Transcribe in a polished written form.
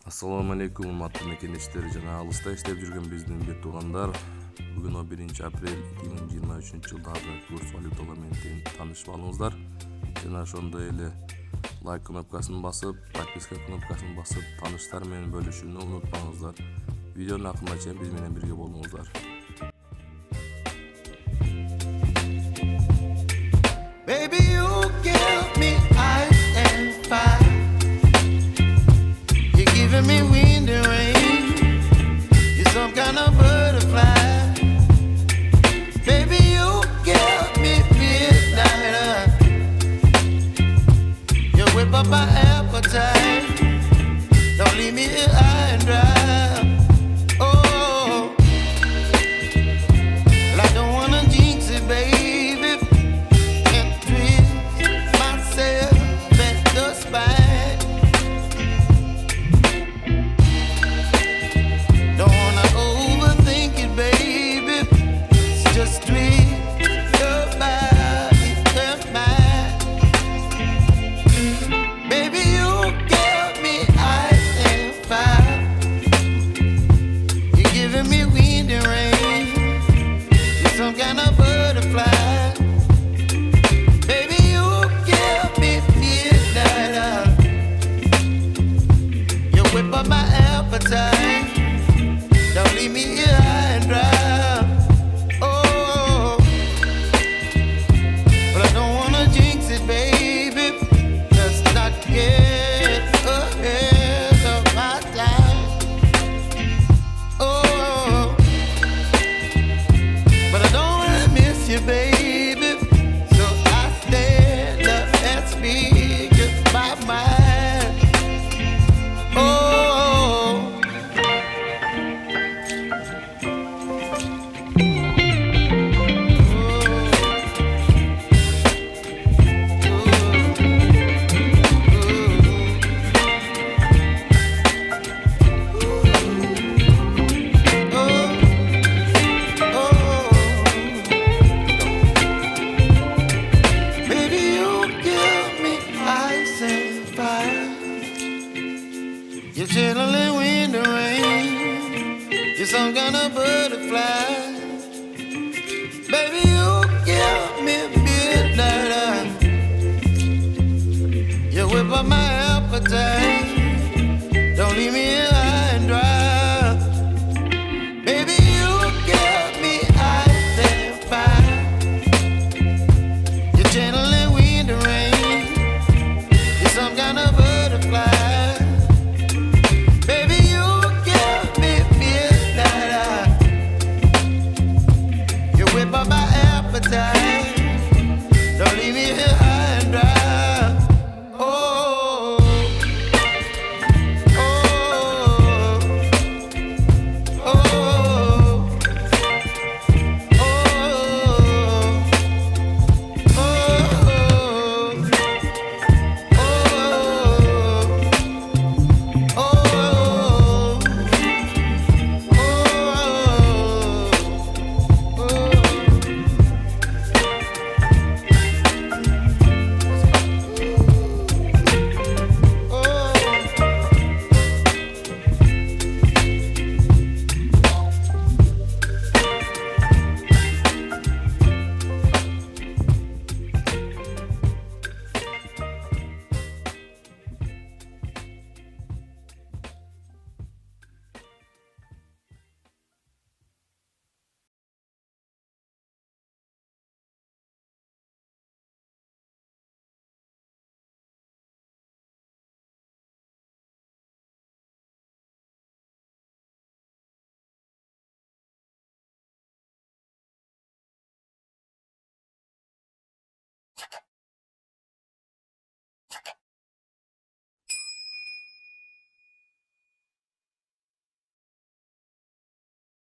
Assalamu alaikum, урматтуу мекендештер жана алыста иштеп жүргөн биздин бир туугандар. Бүгүн 1 апрель 2023 жылдагы курс валюталар менен таанышып алыңыздар. Жана ошондой эле лайк кнопкасын басып, подписка кнопкасын басып, тааныштар менен бөлүшүүнү унутпаңыздар. Видеонун акырына чейин биз менен бирге болуңуздар. Baby, you give me ice and fire. You're giving me wind and rain. You're some kind of butterfly. Baby, you give me midnight. You whip up my appetite. Don't leave me here high and dry. Oh, well, I don't wanna jinx it, baby. Don't leave me here high and dry. Oh, but I don't wanna jinx it, baby. Let's not get ahead of my time. Oh, but I don't wanna miss you, baby. So I stand up and speak just my mind. Oh. You're chilling in the rain. You're some kind of butterfly. Baby, you give me midnight. You whip up my appetite. Don't leave me here high and dry. Baby, you give me ice and fire. You're channeling wind and rain. You're some kind of butterfly. Don't leave me here high and dry. Oh, oh, oh, oh,